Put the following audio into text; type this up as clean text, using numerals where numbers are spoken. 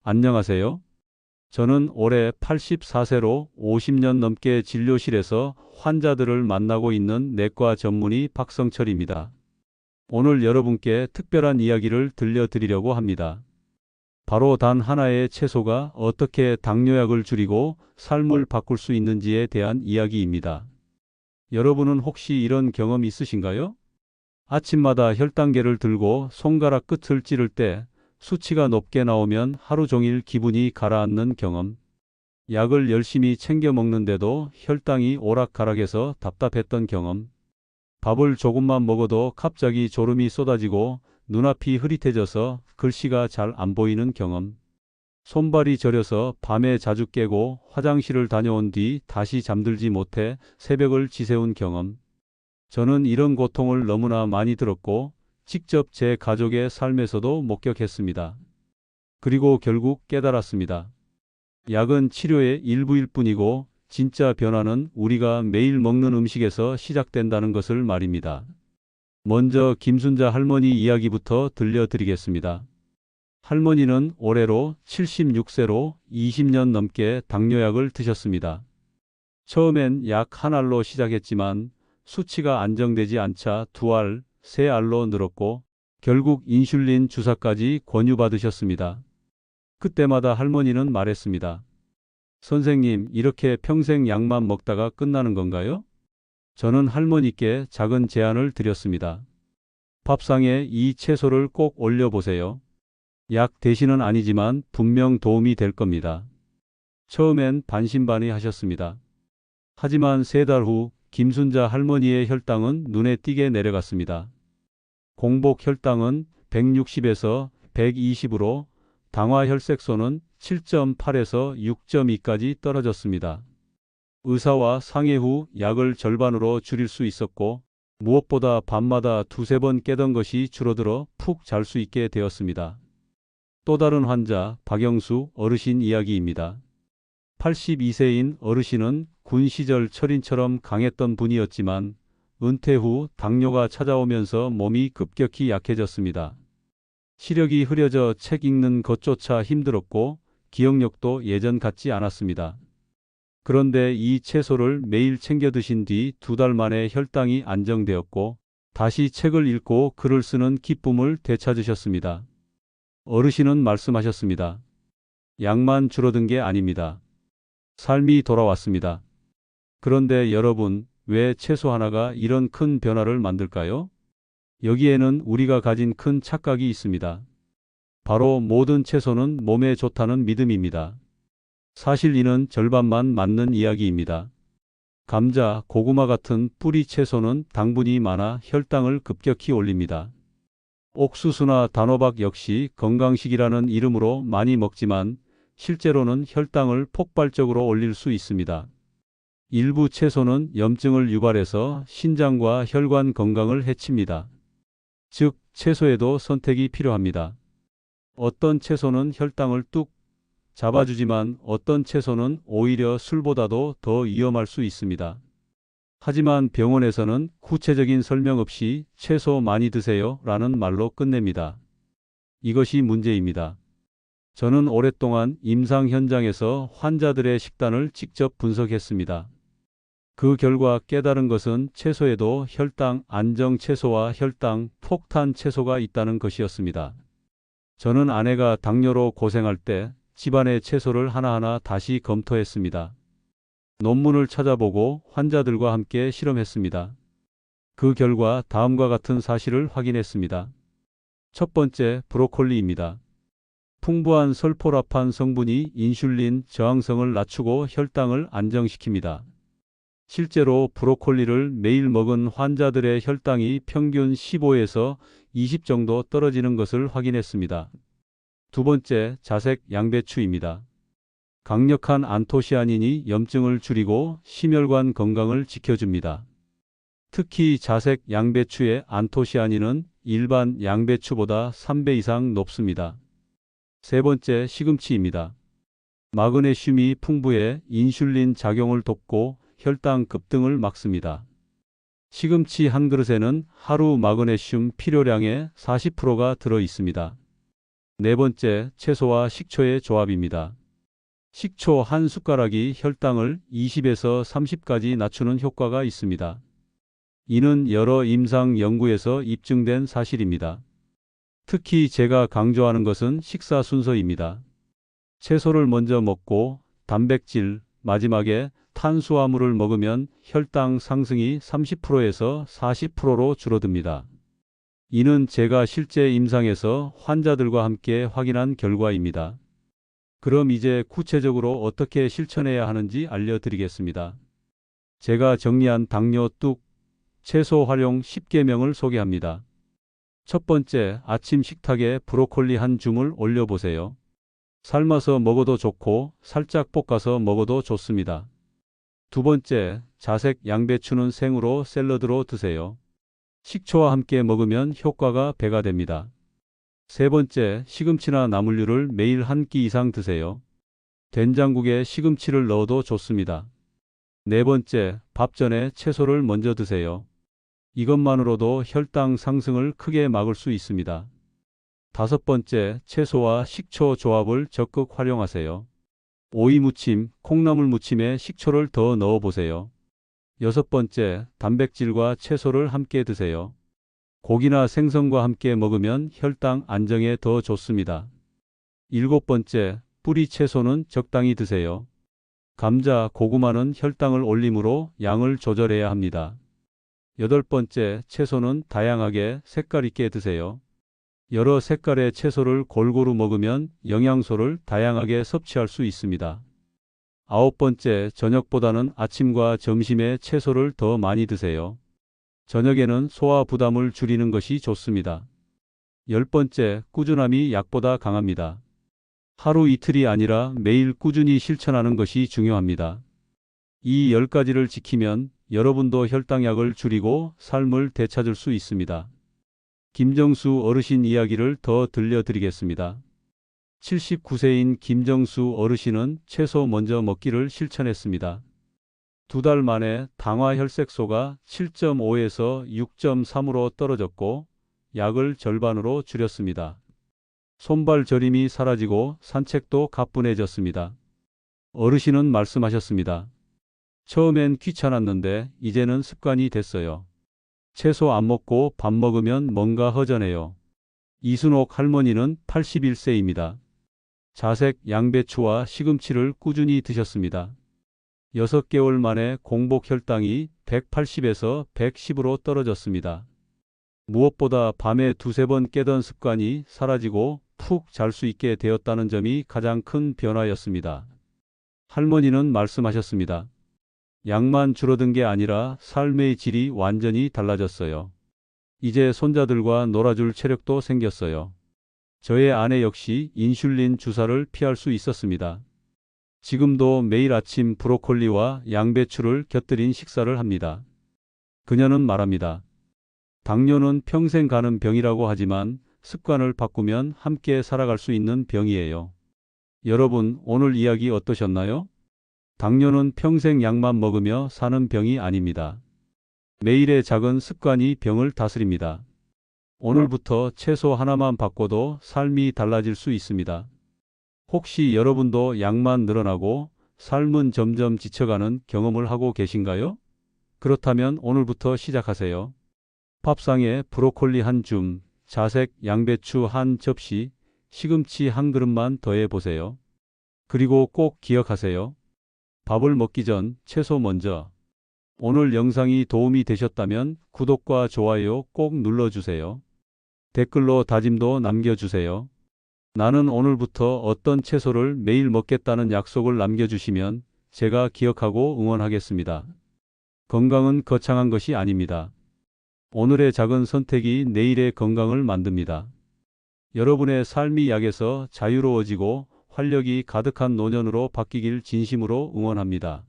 안녕하세요. 저는 올해 84세로 50년 넘게 진료실에서 환자들을 만나고 있는 내과 전문의 박성철입니다. 오늘 여러분께 특별한 이야기를 들려드리려고 합니다. 바로 단 하나의 채소가 어떻게 당뇨약을 줄이고 삶을 바꿀 수 있는지에 대한 이야기입니다. 여러분은 혹시 이런 경험 있으신가요? 아침마다 혈당계를 들고 손가락 끝을 찌를 때 수치가 높게 나오면 하루 종일 기분이 가라앉는 경험. 약을 열심히 챙겨 먹는데도 혈당이 오락가락해서 답답했던 경험. 밥을 조금만 먹어도 갑자기 졸음이 쏟아지고 눈앞이 흐릿해져서 글씨가 잘 안 보이는 경험. 손발이 저려서 밤에 자주 깨고 화장실을 다녀온 뒤 다시 잠들지 못해 새벽을 지새운 경험. 저는 이런 고통을 너무나 많이 들었고 직접 제 가족의 삶에서도 목격했습니다. 그리고 결국 깨달았습니다. 약은 치료의 일부일 뿐이고 진짜 변화는 우리가 매일 먹는 음식에서 시작된다는 것을 말입니다. 먼저 김순자 할머니 이야기부터 들려드리겠습니다. 할머니는 올해로 76세로 20년 넘게 당뇨약을 드셨습니다. 처음엔 약 한 알로 시작했지만 수치가 안정되지 않자 두 알, 세 알로 늘었고 결국 인슐린 주사까지 권유받으셨습니다. 그때마다 할머니는 말했습니다. 선생님, 이렇게 평생 약만 먹다가 끝나는 건가요? 저는 할머니께 작은 제안을 드렸습니다. 밥상에 이 채소를 꼭 올려보세요. 약 대신은 아니지만 분명 도움이 될 겁니다. 처음엔 반신반의하셨습니다. 하지만 3달 후 김순자 할머니의 혈당은 눈에 띄게 내려갔습니다. 공복 혈당은 160에서 120으로 당화혈색소는 7.8에서 6.2까지 떨어졌습니다. 의사와 상의 후 약을 절반으로 줄일 수 있었고 무엇보다 밤마다 2~3번 깨던 것이 줄어들어 푹 잘 수 있게 되었습니다. 또 다른 환자 박영수 어르신 이야기입니다. 82세인 어르신은 군 시절 철인처럼 강했던 분이었지만 은퇴 후 당뇨가 찾아오면서 몸이 급격히 약해졌습니다. 시력이 흐려져 책 읽는 것조차 힘들었고 기억력도 예전 같지 않았습니다. 그런데 이 채소를 매일 챙겨 드신 뒤 2달 만에 혈당이 안정되었고 다시 책을 읽고 글을 쓰는 기쁨을 되찾으셨습니다. 어르신은 말씀하셨습니다. 약만 줄어든 게 아닙니다. 삶이 돌아왔습니다. 그런데 여러분, 왜 채소 하나가 이런 큰 변화를 만들까요? 여기에는 우리가 가진 큰 착각이 있습니다. 바로 모든 채소는 몸에 좋다는 믿음입니다. 사실 이는 절반만 맞는 이야기입니다. 감자, 고구마 같은 뿌리 채소는 당분이 많아 혈당을 급격히 올립니다. 옥수수나 단호박 역시 건강식이라는 이름으로 많이 먹지만 실제로는 혈당을 폭발적으로 올릴 수 있습니다. 일부 채소는 염증을 유발해서 신장과 혈관 건강을 해칩니다. 즉, 채소에도 선택이 필요합니다. 어떤 채소는 혈당을 뚝 잡아주지만 어떤 채소는 오히려 술보다도 더 위험할 수 있습니다. 하지만 병원에서는 구체적인 설명 없이 채소 많이 드세요 라는 말로 끝냅니다. 이것이 문제입니다. 저는 오랫동안 임상 현장에서 환자들의 식단을 직접 분석했습니다. 그 결과 깨달은 것은 채소에도 혈당 안정 채소와 혈당 폭탄 채소가 있다는 것이었습니다. 저는 아내가 당뇨로 고생할 때 집안의 채소를 하나하나 다시 검토했습니다. 논문을 찾아보고 환자들과 함께 실험했습니다. 그 결과 다음과 같은 사실을 확인했습니다. 첫 번째, 브로콜리입니다. 풍부한 설포라판 성분이 인슐린 저항성을 낮추고 혈당을 안정시킵니다. 실제로 브로콜리를 매일 먹은 환자들의 혈당이 평균 15에서 20 정도 떨어지는 것을 확인했습니다. 두 번째, 자색 양배추입니다. 강력한 안토시아닌이 염증을 줄이고 심혈관 건강을 지켜줍니다. 특히 자색 양배추의 안토시아닌은 일반 양배추보다 3배 이상 높습니다. 세 번째, 시금치입니다. 마그네슘이 풍부해 인슐린 작용을 돕고 혈당 급등을 막습니다. 시금치 한 그릇에는 하루 마그네슘 필요량의 40%가 들어 있습니다. 네 번째, 채소와 식초의 조합입니다. 식초 한 숟가락이 혈당을 20에서 30까지 낮추는 효과가 있습니다. 이는 여러 임상 연구에서 입증된 사실입니다. 특히 제가 강조하는 것은 식사 순서입니다. 채소를 먼저 먹고 단백질, 마지막에 탄수화물을 먹으면 혈당 상승이 30%에서 40%로 줄어듭니다. 이는 제가 실제 임상에서 환자들과 함께 확인한 결과입니다. 그럼 이제 구체적으로 어떻게 실천해야 하는지 알려드리겠습니다. 제가 정리한 당뇨 뚝 채소 활용 10계명을 소개합니다. 첫 번째, 아침 식탁에 브로콜리 한 줌을 올려보세요. 삶아서 먹어도 좋고 살짝 볶아서 먹어도 좋습니다. 두 번째, 자색 양배추는 생으로 샐러드로 드세요. 식초와 함께 먹으면 효과가 배가 됩니다. 세 번째, 시금치나 나물류를 매일 한 끼 이상 드세요. 된장국에 시금치를 넣어도 좋습니다. 네 번째, 밥 전에 채소를 먼저 드세요. 이것만으로도 혈당 상승을 크게 막을 수 있습니다. 다섯 번째, 채소와 식초 조합을 적극 활용하세요. 오이 무침, 콩나물 무침에 식초를 더 넣어 보세요. 여섯 번째, 단백질과 채소를 함께 드세요. 고기나 생선과 함께 먹으면 혈당 안정에 더 좋습니다. 일곱 번째, 뿌리 채소는 적당히 드세요. 감자, 고구마는 혈당을 올리므로 양을 조절해야 합니다. 여덟 번째, 채소는 다양하게 색깔 있게 드세요. 여러 색깔의 채소를 골고루 먹으면 영양소를 다양하게 섭취할 수 있습니다. 아홉 번째, 저녁보다는 아침과 점심에 채소를 더 많이 드세요. 저녁에는 소화 부담을 줄이는 것이 좋습니다. 열 번째, 꾸준함이 약보다 강합니다. 하루 이틀이 아니라 매일 꾸준히 실천하는 것이 중요합니다. 이 10가지를 지키면 여러분도 혈당약을 줄이고 삶을 되찾을 수 있습니다. 김정수 어르신 이야기를 더 들려드리겠습니다. 79세인 김정수 어르신은 채소 먼저 먹기를 실천했습니다. 2달 만에 당화 혈색소가 7.5에서 6.3으로 떨어졌고 약을 절반으로 줄였습니다. 손발 저림이 사라지고 산책도 가뿐해졌습니다. 어르신은 말씀하셨습니다. 처음엔 귀찮았는데 이제는 습관이 됐어요. 채소 안 먹고 밥 먹으면 뭔가 허전해요. 이순옥 할머니는 81세입니다. 자색 양배추와 시금치를 꾸준히 드셨습니다. 6개월 만에 공복 혈당이 180에서 110으로 떨어졌습니다. 무엇보다 밤에 2~3번 깨던 습관이 사라지고 푹 잘 수 있게 되었다는 점이 가장 큰 변화였습니다. 할머니는 말씀하셨습니다. 양만 줄어든 게 아니라 삶의 질이 완전히 달라졌어요. 이제 손자들과 놀아줄 체력도 생겼어요. 저의 아내 역시 인슐린 주사를 피할 수 있었습니다. 지금도 매일 아침 브로콜리와 양배추를 곁들인 식사를 합니다. 그녀는 말합니다. 당뇨는 평생 가는 병이라고 하지만 습관을 바꾸면 함께 살아갈 수 있는 병이에요. 여러분, 오늘 이야기 어떠셨나요? 당뇨는 평생 약만 먹으며 사는 병이 아닙니다. 매일의 작은 습관이 병을 다스립니다. 오늘부터 채소 하나만 바꿔도 삶이 달라질 수 있습니다. 혹시 여러분도 약만 늘어나고 삶은 점점 지쳐가는 경험을 하고 계신가요? 그렇다면 오늘부터 시작하세요. 밥상에 브로콜리 한 줌, 자색 양배추 한 접시, 시금치 한 그릇만 더해 보세요. 그리고 꼭 기억하세요. 밥을 먹기 전 채소 먼저. 오늘 영상이 도움이 되셨다면 구독과 좋아요 꼭 눌러주세요. 댓글로 다짐도 남겨주세요. 나는 오늘부터 어떤 채소를 매일 먹겠다는 약속을 남겨주시면 제가 기억하고 응원하겠습니다. 건강은 거창한 것이 아닙니다. 오늘의 작은 선택이 내일의 건강을 만듭니다. 여러분의 삶이 약에서 자유로워지고 활력이 가득한 노년으로 바뀌길 진심으로 응원합니다.